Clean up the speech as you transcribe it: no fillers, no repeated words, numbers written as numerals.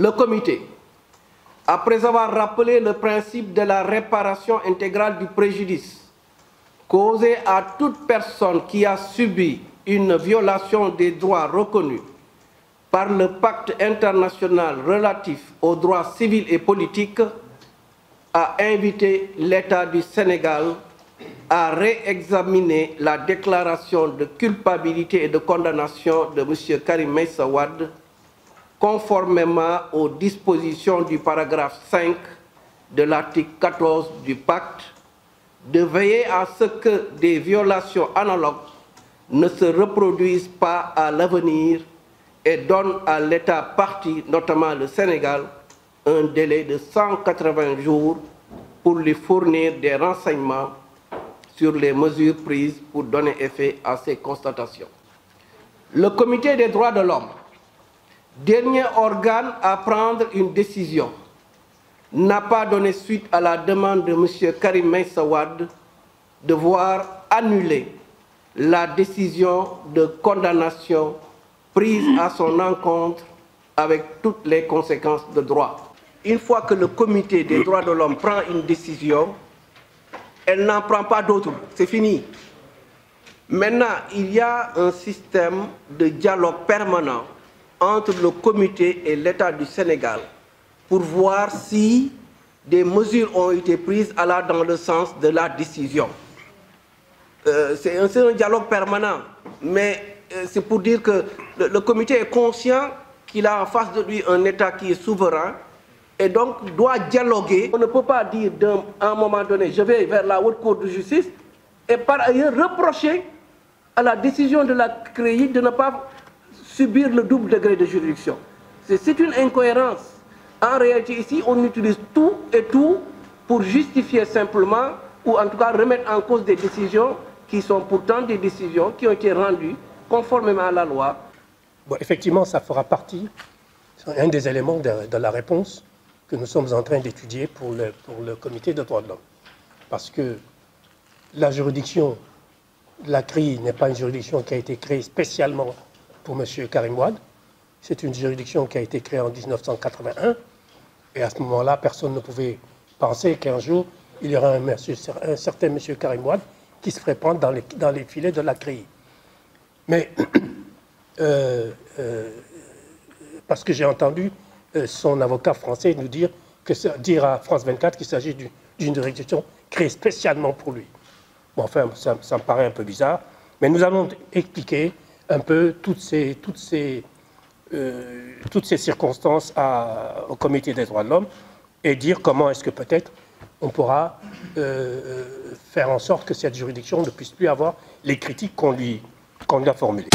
Le comité, après avoir rappelé le principe de la réparation intégrale du préjudice causé à toute personne qui a subi une violation des droits reconnus par le pacte international relatif aux droits civils et politiques, a invité l'État du Sénégal à réexaminer la déclaration de culpabilité et de condamnation de M. Karim Meïssa Wade, conformément aux dispositions du paragraphe 5 de l'article 14 du pacte, de veiller à ce que des violations analogues ne se reproduisent pas à l'avenir et donne à l'État partie, notamment le Sénégal, un délai de 180 jours pour lui fournir des renseignements sur les mesures prises pour donner effet à ces constatations. Le Comité des droits de l'homme, dernier organe à prendre une décision, n'a pas donné suite à la demande de M. Karim Meïssa Wade de voir annuler la décision de condamnation prise à son encontre avec toutes les conséquences de droit. Une fois que le Comité des droits de l'homme prend une décision, elle n'en prend pas d'autre, c'est fini. Maintenant, il y a un système de dialogue permanent entre le Comité et l'État du Sénégal pour voir si des mesures ont été prises allant dans le sens de la décision. C'est un dialogue permanent, mais c'est pour dire que le comité est conscient qu'il a en face de lui un État qui est souverain et donc doit dialoguer. On ne peut pas dire à un moment donné, je vais vers la haute cour de justice et par ailleurs reprocher à la décision de la CREI de ne pas subir le double degré de juridiction. C'est une incohérence. En réalité, ici, on utilise tout et tout pour justifier simplement, ou en tout cas remettre en cause des décisions qui sont pourtant des décisions qui ont été rendues conformément à la loi. Bon, effectivement, ça fera partie, c'est un des éléments de la réponse que nous sommes en train d'étudier pour le Comité des droits de l'homme. Parce que la juridiction de la CREI n'est pas une juridiction qui a été créée spécialement pour M. Karim Wade. C'est une juridiction qui a été créée en 1981. Et à ce moment-là, personne ne pouvait penser qu'un jour, il y aurait un certain M. Karim Wade qui se ferait prendre dans les filets de la CREI. Mais, parce que j'ai entendu son avocat français nous dire à France 24 qu'il s'agit d'une juridiction créée spécialement pour lui. Bon, enfin, ça me paraît un peu bizarre. Mais nous allons expliquer un peu toutes ces circonstances au Comité des droits de l'homme et dire comment est-ce que peut-être on pourra faire en sorte que cette juridiction ne puisse plus avoir les critiques qu'on lui a formulées.